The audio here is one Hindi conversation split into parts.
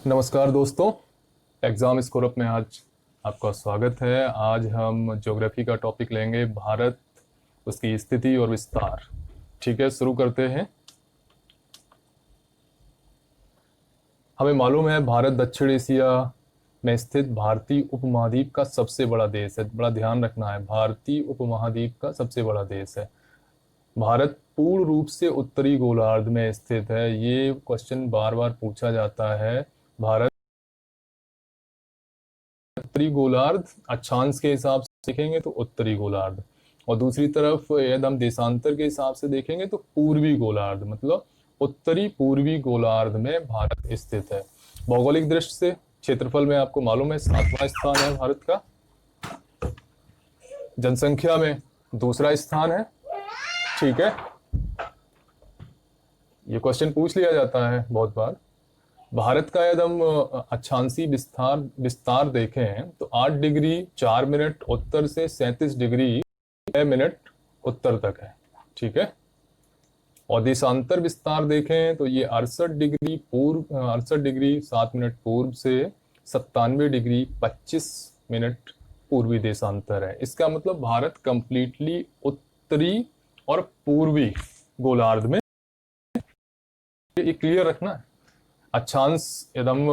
नमस्कार दोस्तों, एग्ज़ाम स्कोरअप में आज आपका स्वागत है। आज हम ज्योग्राफी का टॉपिक लेंगे, भारत, उसकी स्थिति और विस्तार। ठीक है, शुरू करते हैं। हमें मालूम है भारत दक्षिण एशिया में स्थित भारतीय उपमहाद्वीप का सबसे बड़ा देश है। बड़ा ध्यान रखना है, भारतीय उपमहाद्वीप का सबसे बड़ा देश है। भारत पूर्ण रूप से उत्तरी गोलार्ध में स्थित है। ये क्वेश्चन बार बार पूछा जाता है। भारत उत्तरी गोलार्ध अक्षांश के हिसाब से देखेंगे तो उत्तरी गोलार्ध, और दूसरी तरफ यदि हम देशांतर के हिसाब से देखेंगे तो पूर्वी गोलार्ध, मतलब उत्तरी पूर्वी गोलार्ध में भारत स्थित है। भौगोलिक दृष्टि से क्षेत्रफल में आपको मालूम है 7वां स्थान है भारत का। जनसंख्या में दूसरा स्थान है। ठीक है, ये क्वेश्चन पूछ लिया जाता है बहुत बार। भारत का यदि हम अक्षांशीय विस्तार विस्तार देखें तो 8 डिग्री 4 मिनट उत्तर से 37 डिग्री 6 मिनट उत्तर तक है। ठीक है, और देशांतर विस्तार देखें तो ये 68 डिग्री 7 मिनट पूर्व से 97 डिग्री 25 मिनट पूर्वी देशांतर है। इसका मतलब भारत कंप्लीटली उत्तरी और पूर्वी गोलार्ध में, ये क्लियर रखना है। अक्षांश एकदम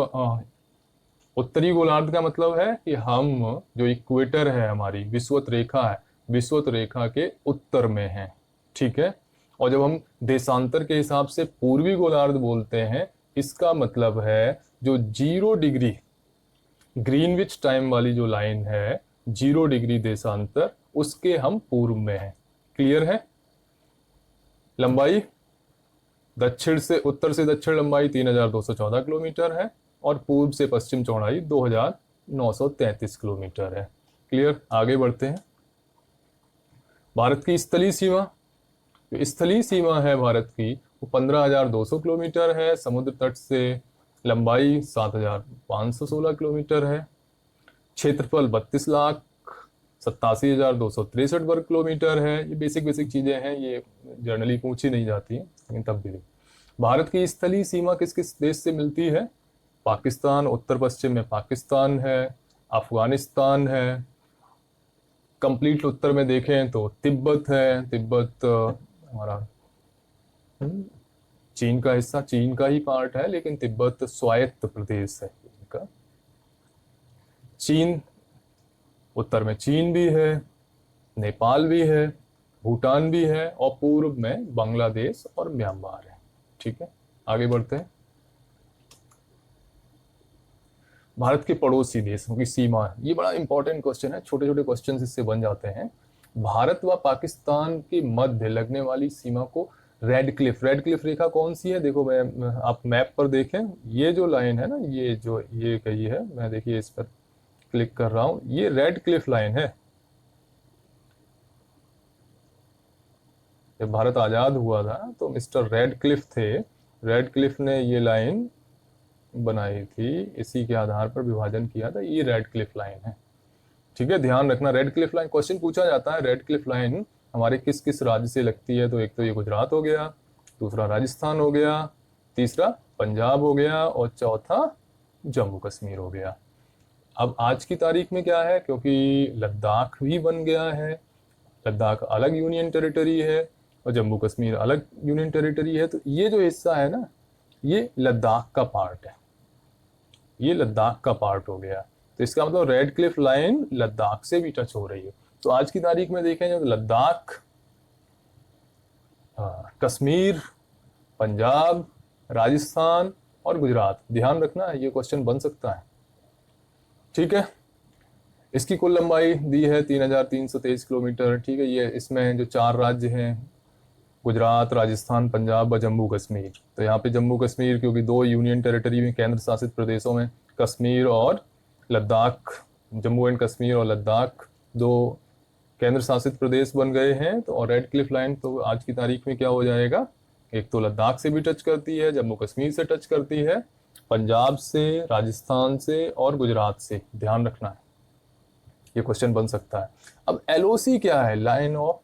उत्तरी गोलार्ध का मतलब है कि हम जो इक्वेटर है, हमारी विषुवत रेखा है, विषुवत रेखा के उत्तर में है। ठीक है, और जब हम देशांतर के हिसाब से पूर्वी गोलार्ध बोलते हैं, इसका मतलब है जो 0 डिग्री ग्रीनविच टाइम वाली जो लाइन है, 0 डिग्री देशांतर, उसके हम पूर्व में है। क्लियर है। लंबाई दक्षिण से उत्तर से दक्षिण लंबाई 3214 किलोमीटर है, और पूर्व से पश्चिम चौड़ाई 2933 किलोमीटर है। क्लियर, आगे बढ़ते हैं। भारत की स्थलीय सीमा, जो स्थलीय सीमा है भारत की, वो 15,200 किलोमीटर है। समुद्र तट से लंबाई 7,516 किलोमीटर है। क्षेत्रफल 32,87,263 वर्ग किलोमीटर है। ये बेसिक बेसिक चीजें हैं, ये जनरली पूछी नहीं जाती हैं, लेकिन तब भी। भारत की स्थलीय सीमा किस किस देश से मिलती है? पाकिस्तान, उत्तर पश्चिम में पाकिस्तान है, अफगानिस्तान है। कंप्लीट उत्तर में देखें तो तिब्बत है। तिब्बत हमारा चीन का हिस्सा, चीन का ही पार्ट है, लेकिन तिब्बत स्वायत्त प्रदेश है इनका। चीन, उत्तर में चीन भी है, नेपाल भी है, भूटान भी है, और पूर्व में बांग्लादेश और म्यांमार है। ठीक है, आगे बढ़ते हैं। भारत के पड़ोसी देशों की सीमा, ये बड़ा इंपॉर्टेंट क्वेश्चन है, छोटे छोटे क्वेश्चन इससे बन जाते हैं। भारत व पाकिस्तान के मध्य लगने वाली सीमा को रेड क्लिफ रेखा कौन सी है? देखो, मैं आप मैप पर देखें, ये जो लाइन है ना, ये जो ये कही है, मैं देखिए इस पर क्लिक कर रहा हूं, ये रेड क्लिफ लाइन है। जब भारत आजाद हुआ था तो मिस्टर रेड क्लिफ थे, रेड क्लिफ ने ये लाइन बनाई थी, इसी के आधार पर विभाजन किया था। ये रेड क्लिफ लाइन है। ठीक है, ध्यान रखना, रेड क्लिफ लाइन क्वेश्चन पूछा जाता है। रेड क्लिफ लाइन हमारे किस किस राज्य से लगती है? तो एक तो ये गुजरात हो गया, दूसरा राजस्थान हो गया, तीसरा पंजाब हो गया, और चौथा जम्मू कश्मीर हो गया। अब आज की तारीख में क्या है, क्योंकि लद्दाख भी बन गया है, लद्दाख अलग यूनियन टेरिटरी है और जम्मू कश्मीर अलग यूनियन टेरिटरी है, तो ये जो हिस्सा है ना, ये लद्दाख का पार्ट है, ये लद्दाख का पार्ट हो गया। तो इसका मतलब रेड क्लिफ लाइन लद्दाख से भी टच हो रही है। तो आज की तारीख में देखें जो लद्दाख, कश्मीर, पंजाब, राजस्थान और गुजरात, ध्यान रखना है, ये क्वेश्चन बन सकता है। ठीक है, इसकी कुल लंबाई दी है 3,323 किलोमीटर। ठीक है, ये इसमें जो 4 राज्य हैं, गुजरात, राजस्थान, पंजाब और जम्मू कश्मीर, तो यहाँ पे जम्मू कश्मीर, क्योंकि 2 यूनियन टेरिटरी में, केंद्र शासित प्रदेशों में कश्मीर और लद्दाख, जम्मू एंड कश्मीर और लद्दाख 2 केंद्र शासित प्रदेश बन गए हैं। तो और रेड क्लिफ लाइन तो आज की तारीख में क्या हो जाएगा, एक तो लद्दाख से भी टच करती है, जम्मू कश्मीर से टच करती है, पंजाब से, राजस्थान से और गुजरात से, ध्यान रखना है, ये क्वेश्चन बन सकता है। अब एलओसी क्या है? Line of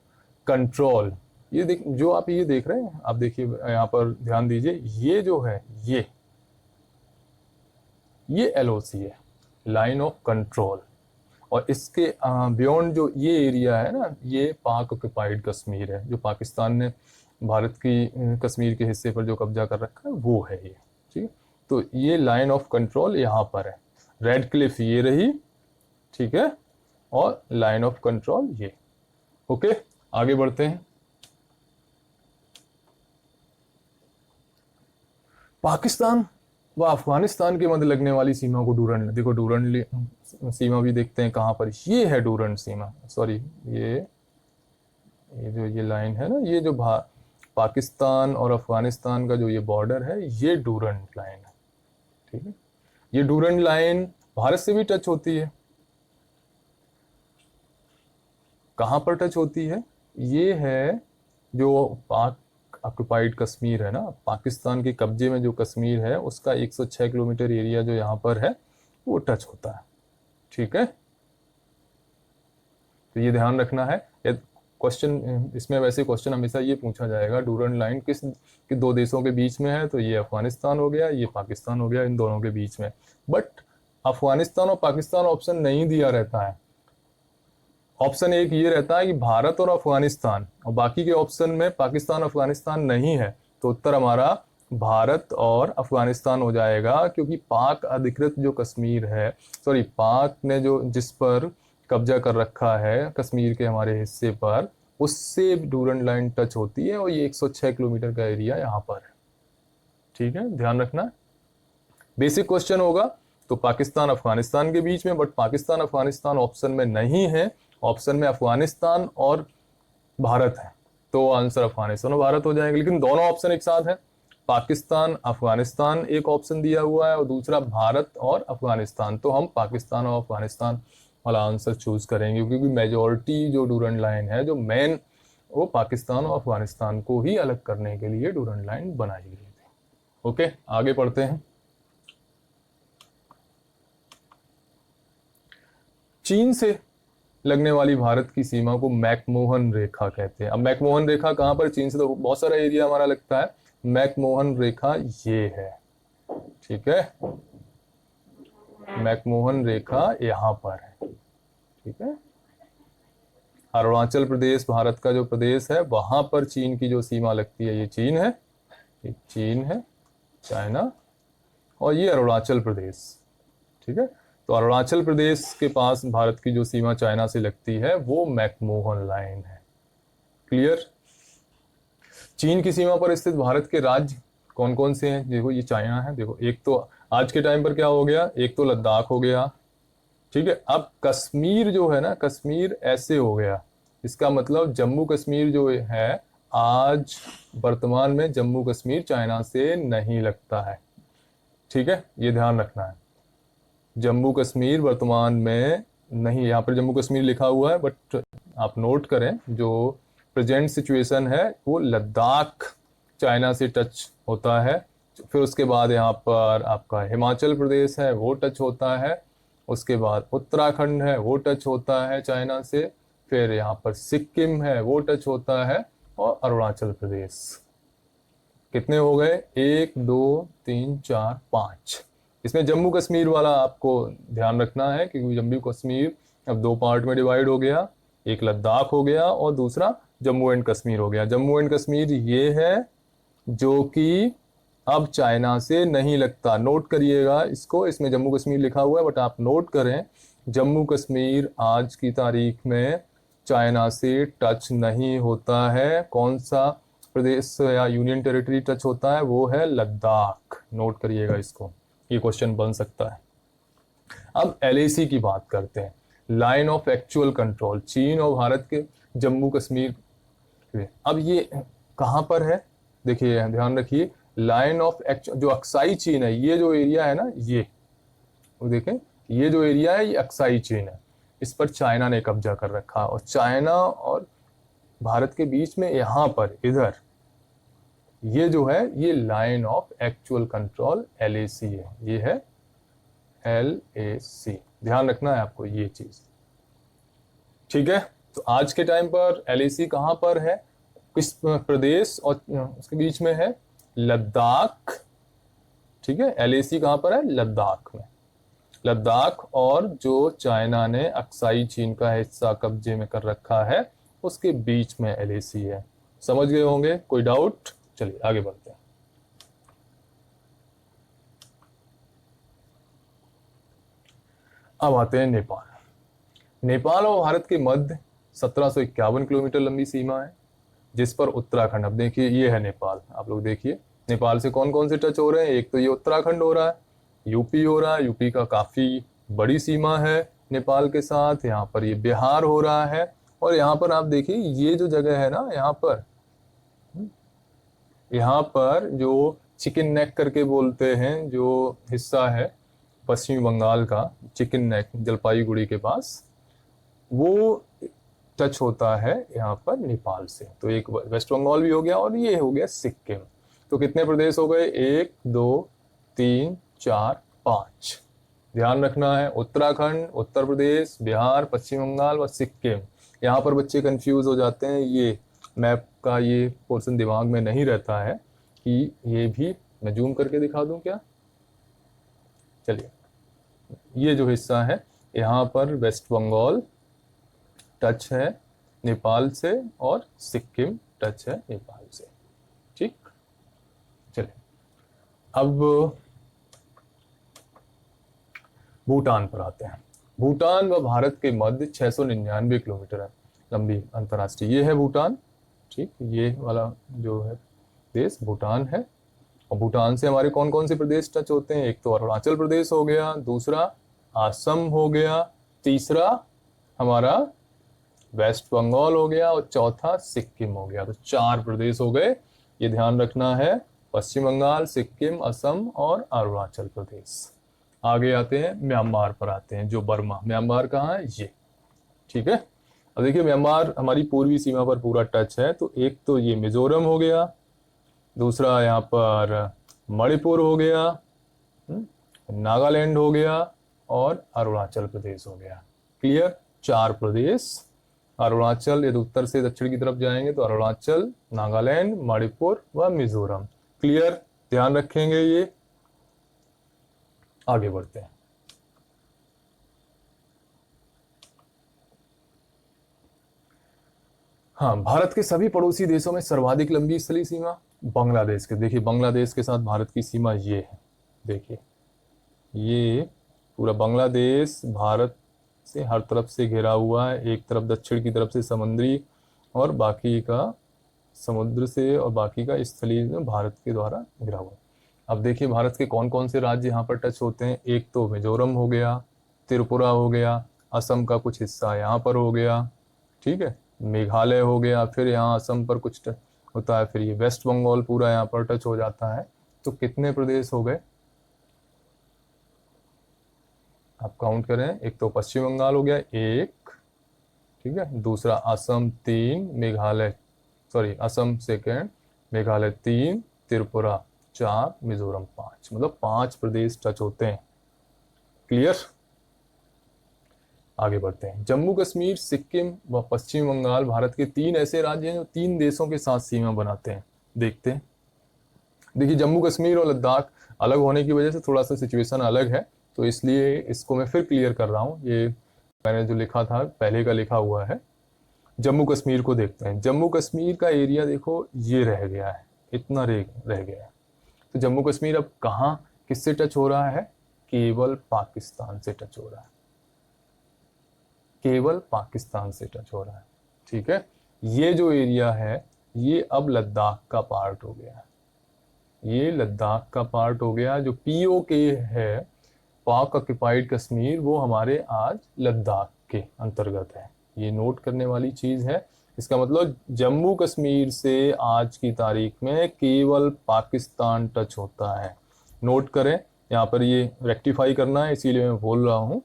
control. ये देख, जो आप ये देख रहे हैं, आप देखिए यहाँ पर ध्यान दीजिए, ये जो है, ये ये LOC है, लाइन ऑफ कंट्रोल। और इसके बियॉन्ड जो ये एरिया है ना, ये पाक ऑक्युपाइड कश्मीर है, जो पाकिस्तान ने भारत की कश्मीर के हिस्से पर जो कब्जा कर रखा है वो है ये। ठीक है, तो ये लाइन ऑफ कंट्रोल यहाँ पर है। रेड क्लिफ ये रही, ठीक है, और लाइन ऑफ कंट्रोल ये। ओके, आगे बढ़ते हैं। पाकिस्तान व अफगानिस्तान के मध्य लगने वाली सीमा को डूरंड, देखो डूरंड सीमा भी देखते हैं कहाँ पर, ये है डूरंड सीमा, सॉरी ये जो ये लाइन है ना, ये जो पाकिस्तान और अफगानिस्तान का जो ये बॉर्डर है, ये डूरंड लाइन है। ठीक है, ये डूरंड लाइन भारत से भी टच होती है। कहाँ पर टच होती है? ये है जो पाक ऑक्युपाइड कश्मीर है ना, पाकिस्तान के कब्जे में जो कश्मीर है, उसका 106 किलोमीटर एरिया जो यहाँ पर है वो टच होता है। ठीक है, तो ये ध्यान रखना है। क्वेश्चन इसमें वैसे क्वेश्चन हमेशा ये पूछा जाएगा, डूरंड लाइन किस दो देशों के बीच में है, तो ये अफगानिस्तान हो गया, ये पाकिस्तान हो गया, इन दोनों के बीच में। बट अफगानिस्तान और पाकिस्तान ऑप्शन नहीं दिया रहता है। ऑप्शन एक ये रहता है कि भारत और अफगानिस्तान, और बाकी के ऑप्शन में पाकिस्तान अफगानिस्तान नहीं है, तो उत्तर हमारा भारत और अफगानिस्तान हो जाएगा। क्योंकि पाक अधिकृत जो कश्मीर है, सॉरी पाक ने जो जिस पर कब्जा कर रखा है कश्मीर के हमारे हिस्से पर, उससे डूरंड लाइन टच होती है, और ये 106 किलोमीटर का एरिया यहाँ पर है। ठीक है, ध्यान रखना। बेसिक क्वेश्चन होगा तो पाकिस्तान अफगानिस्तान के बीच में, बट पाकिस्तान अफगानिस्तान ऑप्शन में नहीं है, ऑप्शन में अफगानिस्तान और भारत है, तो आंसर अफगानिस्तान और भारत हो जाएगा। लेकिन दोनों ऑप्शन एक साथ है, पाकिस्तान अफगानिस्तान एक ऑप्शन दिया हुआ है और दूसरा भारत और अफगानिस्तान, तो हम पाकिस्तान और अफगानिस्तान वाला आंसर चूज करेंगे, क्योंकि मेजोरिटी जो डूरंड लाइन है, जो मेन, वो पाकिस्तान और अफगानिस्तान को ही अलग करने के लिए डूरंड लाइन बनाई गई थी। ओके, आगे पढ़ते हैं। चीन से लगने वाली भारत की सीमा को मैकमोहन रेखा कहते हैं। अब मैकमोहन रेखा कहां पर? चीन से तो बहुत सारा एरिया हमारा लगता है, मैकमोहन रेखा ये है। ठीक है, मैकमोहन रेखा यहां पर है। ठीक है, अरुणाचल प्रदेश भारत का जो प्रदेश है, वहां पर चीन की जो सीमा लगती है, ये चीन है, ये चीन है, चाइना, और ये अरुणाचल प्रदेश। ठीक है, तो अरुणाचल प्रदेश के पास भारत की जो सीमा चाइना से लगती है, वो मैकमोहन लाइन है। क्लियर? चीन की सीमा पर स्थित भारत के राज्य कौन कौन से हैं? देखो ये चाइना है, देखो एक तो आज के टाइम पर क्या हो गया, एक तो लद्दाख हो गया। ठीक है, अब कश्मीर जो है ना, कश्मीर ऐसे हो गया, इसका मतलब जम्मू कश्मीर जो है, आज वर्तमान में जम्मू कश्मीर चाइना से नहीं लगता है। ठीक है, ये ध्यान रखना है, जम्मू कश्मीर वर्तमान में नहीं, यहाँ पर जम्मू कश्मीर लिखा हुआ है, बट आप नोट करें जो प्रेजेंट सिचुएशन है, वो लद्दाख चाइना से टच होता है। फिर उसके बाद यहाँ पर आपका हिमाचल प्रदेश है, वो टच होता है। उसके बाद उत्तराखंड है, वो टच होता है चाइना से। फिर यहाँ पर सिक्किम है, वो टच होता है, और अरुणाचल प्रदेश। कितने हो गए? 1 2 3 4 5। इसमें जम्मू कश्मीर वाला आपको ध्यान रखना है, क्योंकि जम्मू कश्मीर अब 2 पार्ट में डिवाइड हो गया, एक लद्दाख हो गया और दूसरा जम्मू एंड कश्मीर हो गया। जम्मू एंड कश्मीर ये है जो कि अब चाइना से नहीं लगता, नोट करिएगा इसको, इसमें जम्मू कश्मीर लिखा हुआ है, बट आप नोट करें जम्मू कश्मीर आज की तारीख में चाइना से टच नहीं होता है। कौन सा प्रदेश या यूनियन टेरिटरी टच होता है? वो है लद्दाख। नोट करिएगा इसको, ये क्वेश्चन बन सकता है। अब LAC की बात करते हैं, लाइन ऑफ एक्चुअल कंट्रोल, चीन और भारत के जम्मू कश्मीर। अब ये कहां पर है? देखिए ध्यान रखिए, लाइन ऑफ एक्चुअल जो अक्साई चीन है, ये जो एरिया है ना, ये देखें, ये जो एरिया है ये अक्साई चीन है, इस पर चाइना ने कब्जा कर रखा, और चाइना और भारत के बीच में यहां पर इधर ये जो है, ये line of actual control LAC है, ये है LAC। ध्यान रखना है आपको ये चीज। ठीक है, तो आज के टाइम पर LAC कहां पर है, किस प्रदेश और उसके बीच में है? लद्दाख। ठीक है, LAC कहां पर है? लद्दाख में। लद्दाख और जो चाइना ने अक्साई चीन का हिस्सा कब्जे में कर रखा है उसके बीच में एलएसी है। समझ गए होंगे, कोई डाउट? चलिए आगे बढ़ते हैं। अब आते हैं नेपाल। नेपाल और भारत के मध्य 1751 किलोमीटर लंबी सीमा है, जिस पर उत्तराखंड, अब देखिए ये है नेपाल, आप लोग देखिए नेपाल से कौन कौन से टच हो रहे हैं। एक तो ये उत्तराखंड हो रहा है, यूपी हो रहा है, यूपी का काफी बड़ी सीमा है नेपाल के साथ। यहाँ पर ये बिहार हो रहा है, और यहाँ पर आप देखिए ये जो जगह है ना, यहाँ पर जो चिकन नेक करके बोलते हैं, जो हिस्सा है पश्चिमी बंगाल का, चिकन नेक जलपाईगुड़ी के पास, वो टच होता है यहाँ पर नेपाल से। तो एक वेस्ट बंगाल भी हो गया और ये हो गया सिक्किम। तो कितने प्रदेश हो गए? 1 2 3 4 5। ध्यान रखना है, उत्तराखंड, उत्तर प्रदेश, बिहार, पश्चिम बंगाल व सिक्किम। यहाँ पर बच्चे कंफ्यूज हो जाते हैं, ये मैप का ये पोर्शन दिमाग में नहीं रहता है कि ये भी, मैं जूम करके दिखा दूं क्या? चलिए, ये जो हिस्सा है यहाँ पर वेस्ट बंगाल टच है नेपाल से और सिक्किम टच है नेपाल से। ठीक, चलिए अब भूटान पर आते हैं। भूटान व भारत के मध्य 699 किलोमीटर है लंबी अंतर्राष्ट्रीय, ये है भूटान। ठीक, ये वाला जो है देश भूटान है। और भूटान से हमारे कौन कौन से प्रदेश टच होते हैं? एक तो अरुणाचल प्रदेश हो गया, दूसरा असम हो गया, तीसरा हमारा वेस्ट बंगाल हो गया, और चौथा सिक्किम हो गया। तो 4 प्रदेश हो गए, ये ध्यान रखना है, पश्चिम बंगाल, सिक्किम, असम और अरुणाचल प्रदेश। आगे आते हैं, म्यांमार पर आते हैं, जो बर्मा, म्यांमार कहाँ है? ये। ठीक है, अब देखिए म्यांमार हमारी पूर्वी सीमा पर पूरा टच है। तो एक तो ये मिजोरम हो गया, दूसरा यहाँ पर मणिपुर हो गया, नागालैंड हो गया और अरुणाचल प्रदेश हो गया। क्लियर? 4 प्रदेश। अरुणाचल, यदि उत्तर से दक्षिण की तरफ जाएंगे तो अरुणाचल, नागालैंड, मणिपुर व मिजोरम। क्लियर? ध्यान रखेंगे ये। आगे बढ़ते हैं। हाँ, भारत के सभी पड़ोसी देशों में सर्वाधिक लंबी स्थलीय सीमा बांग्लादेश के। देखिए बांग्लादेश के साथ भारत की सीमा ये है, देखिए ये पूरा बांग्लादेश भारत से हर तरफ से घिरा हुआ है। एक तरफ दक्षिण की तरफ से समुद्री और बाकी का समुद्र से, और बाकी का स्थलीय में भारत के द्वारा घिरा हुआ है। अब देखिए भारत के कौन कौन से राज्य यहाँ पर टच होते हैं। एक तो मिजोरम हो गया, त्रिपुरा हो गया, असम का कुछ हिस्सा यहाँ पर हो गया, ठीक है, मेघालय हो गया, फिर यहाँ असम पर कुछ टच होता है, फिर ये वेस्ट बंगाल पूरा यहाँ पर टच हो जाता है। तो कितने प्रदेश हो गए? आप काउंट करें। एक तो पश्चिम बंगाल हो गया 1, ठीक है, दूसरा असम 3, मेघालय, सॉरी असम सेकेंड, मेघालय 3, त्रिपुरा 4, मिजोरम 5, मतलब 5 प्रदेश टच होते हैं। क्लियर? आगे बढ़ते हैं। जम्मू कश्मीर, सिक्किम व पश्चिम बंगाल भारत के 3 ऐसे राज्य हैं जो 3 देशों के साथ सीमा बनाते हैं। देखते हैं। देखिए जम्मू कश्मीर और लद्दाख अलग होने की वजह से थोड़ा सा सिचुएशन अलग है, तो इसलिए इसको मैं फिर क्लियर कर रहा हूँ। ये मैंने जो लिखा था पहले का लिखा हुआ है। जम्मू कश्मीर को देखते हैं। जम्मू कश्मीर का एरिया देखो ये रह गया है, इतना रह गया है। तो जम्मू कश्मीर अब कहाँ किससे टच हो रहा है? केवल पाकिस्तान से टच हो रहा है, केवल पाकिस्तान से टच हो रहा है। ठीक है, ये जो एरिया है ये अब लद्दाख का पार्ट हो गया है, ये लद्दाख का पार्ट हो गया। जो पीओके है, पाक ऑक्युपाइड कश्मीर, वो हमारे आज लद्दाख के अंतर्गत है। ये नोट करने वाली चीज है। इसका मतलब जम्मू कश्मीर से आज की तारीख में केवल पाकिस्तान टच होता है। नोट करें, यहाँ पर ये रेक्टिफाई करना है, इसीलिए मैं बोल रहा हूँ।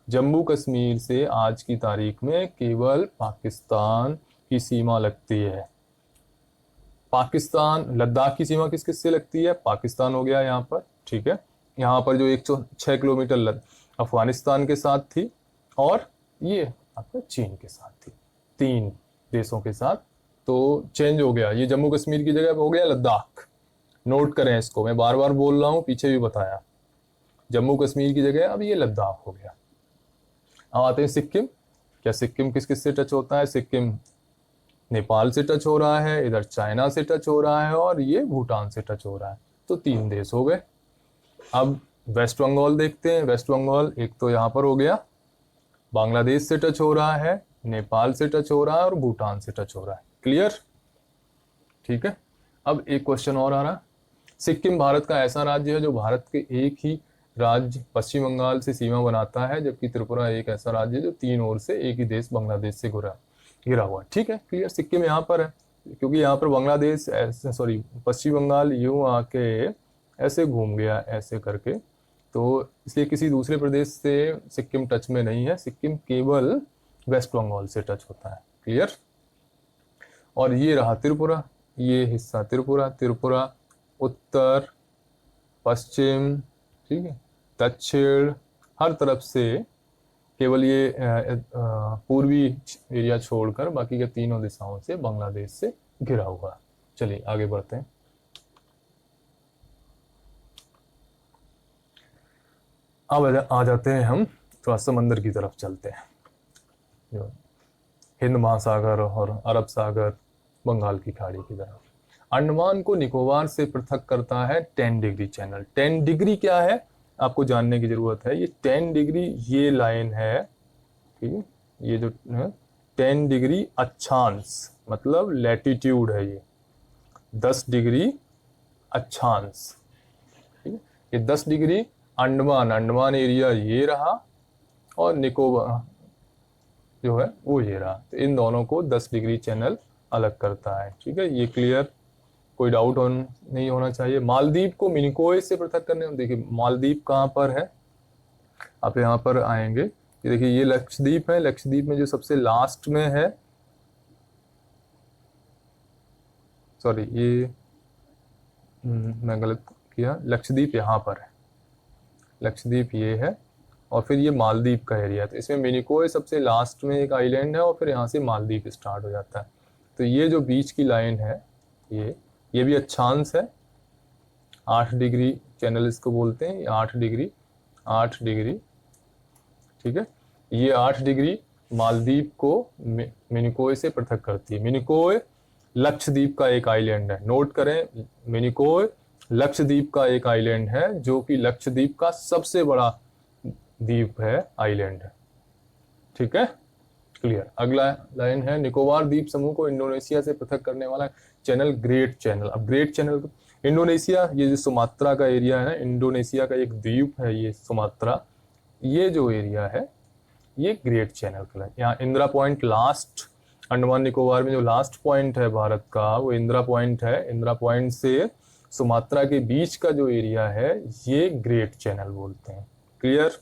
जम्मू कश्मीर से आज की तारीख में केवल पाकिस्तान की सीमा लगती है। पाकिस्तान, लद्दाख की सीमा किस किस से लगती है? पाकिस्तान हो गया यहाँ पर, ठीक है। यहाँ पर जो 106 किलोमीटर अफगानिस्तान के साथ थी, और ये आपका चीन के साथ थी, 3 देशों के साथ। तो चेंज हो गया, ये जम्मू कश्मीर की जगह हो गया लद्दाख। नोट करें इसको, मैं बार बार बोल रहा हूँ, पीछे भी बताया। जम्मू कश्मीर की जगह अब ये लद्दाख हो गया। अब आते हैं सिक्किम। क्या सिक्किम किस किस से टच होता है? सिक्किम नेपाल से टच हो रहा है, इधर चाइना से टच हो रहा है और ये भूटान से टच हो रहा है। तो 3 देश हो गए। अब वेस्ट बंगाल देखते हैं। वेस्ट बंगाल एक तो यहाँ पर हो गया, बांग्लादेश से टच हो रहा है, नेपाल से टच हो रहा है और भूटान से टच हो रहा है। क्लियर? ठीक है। अब एक क्वेश्चन और आ रहा है। सिक्किम भारत का ऐसा राज्य है जो भारत के एक ही राज्य पश्चिम बंगाल से सीमा बनाता है, जबकि त्रिपुरा एक ऐसा राज्य है जो 3 ओर से एक ही देश बांग्लादेश से घिरा हुआ है। ठीक है, क्लियर। सिक्किम यहाँ पर है क्योंकि यहाँ पर बांग्लादेश सॉरी पश्चिम बंगाल यूं आके ऐसे घूम गया ऐसे करके, तो इसलिए किसी दूसरे प्रदेश से सिक्किम टच में नहीं है। सिक्किम केवल वेस्ट बंगाल से टच होता है। क्लियर? और ये रहा त्रिपुरा, ये हिस्सा त्रिपुरा। त्रिपुरा उत्तर, पश्चिम, ठीक है, दक्षिण, हर तरफ से केवल ये पूर्वी एरिया छोड़कर बाकी के तीनों दिशाओं से बांग्लादेश से घिरा हुआ। चलिए आगे बढ़ते हैं। अब आ जाते हैं हम थोड़ा समंदर की तरफ चलते हैं, जो हिंद महासागर और अरब सागर, बंगाल की खाड़ी की तरफ। अंडमान को निकोबार से पृथक करता है 10 डिग्री चैनल। 10 डिग्री क्या है आपको जानने की जरूरत है। ये 10 डिग्री ये लाइन है, ठीक है, ये जो 10 डिग्री अक्षांश मतलब लैटिट्यूड है, ये 10 डिग्री अक्षांश, ठीक है। ये 10 डिग्री अंडमान एरिया ये रहा और निकोबार जो है वो ये रहा। तो इन दोनों को 10 डिग्री चैनल अलग करता है। ठीक है, ये क्लियर, कोई डाउट नहीं होना चाहिए। मालदीव को मिनिकोय से पृथक करने, देखिए मालदीव कहाँ पर है, आप यहाँ पर आएंगे, ये देखिए ये लक्षद्वीप है। लक्षद्वीप में जो सबसे लास्ट में है, सॉरी ये मैं गलत किया, लक्षद्वीप यहाँ पर है, लक्षद्वीप ये है और फिर ये मालदीव का एरिया है। तो इसमें मिनिकोय सबसे लास्ट में एक आइलैंड है और फिर यहाँ से मालदीव स्टार्ट हो जाता है। तो ये जो बीच की लाइन है ये भी अक्षांश है, 8 डिग्री चैनल इसको बोलते हैं, 8 डिग्री, 8 डिग्री, ठीक है। ये 8 डिग्री मालदीव को मिनिकोय से पृथक करती है। मिनिकोय लक्षद्वीप का एक आइलैंड है, नोट करें, मिनिकोय लक्षद्वीप का एक आइलैंड है जो कि लक्षद्वीप का सबसे बड़ा द्वीप है, आइलैंड है। ठीक है, क्लियर। अगला लाइन है, निकोबार द्वीप समूह को इंडोनेशिया से पृथक करने वाला चैनल ग्रेट चैनल। अब ग्रेट चैनल, इंडोनेशिया, ये जो सुमात्रा का एरिया है ना, इंडोनेशिया का एक द्वीप है ये सुमात्रा, ये जो एरिया है ये ग्रेट चैनल का है। यहाँ इंदिरा पॉइंट लास्ट, अंडमान निकोबार में जो लास्ट पॉइंट है भारत का वो इंदिरा पॉइंट है। इंदिरा पॉइंट से सुमात्रा के बीच का जो एरिया है ये ग्रेट चैनल बोलते हैं। क्लियर।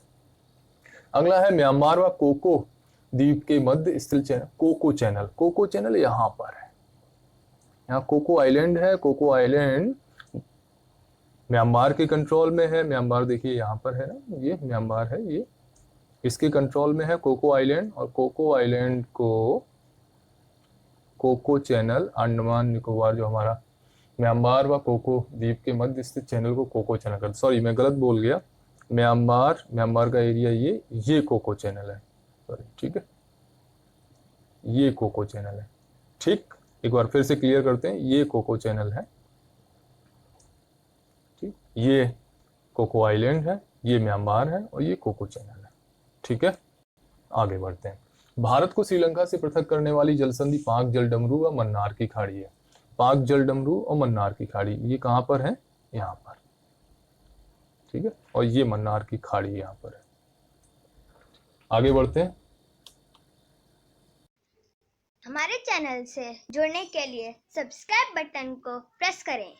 अगला है म्यांमार व कोको द्वीप के मध्य स्थित channel, Coco channel. Coco channel यहाँ पर है, यहाँ कोको आइलैंड है। कोको आइलैंड म्यांमार के कंट्रोल में है। म्यांमार देखिए यहाँ पर है ना, ये म्यांमार है, ये इसके कंट्रोल में है कोको आइलैंड। और कोको आइलैंड को कोको चैनल, अंडमान निकोबार जो हमारा म्यांमार व कोको द्वीप के मध्य स्थित चैनल को कोको चैनल कर, सॉरी मैं गलत बोल गया, म्यांमार का एरिया ये कोको चैनल है, सॉरी, ठीक है, ये कोको चैनल है। ठीक, एक बार फिर से क्लियर करते हैं, ये कोको चैनल है, ठीक, ये कोको आइलैंड है, ये म्यांमार है और ये कोको चैनल है। ठीक है, आगे बढ़ते हैं। भारत को श्रीलंका से पृथक करने वाली जलसंधि पाक जलडमरू व मन्नार की खाड़ी है। पाक जलडमरू और मन्नार की खाड़ी ये कहां पर है? यहाँ पर, ठीक है, और ये मन्नार की खाड़ी यहाँ पर है। आगे बढ़ते हैं। हमारे चैनल से जुड़ने के लिए सब्सक्राइब बटन को प्रेस करें।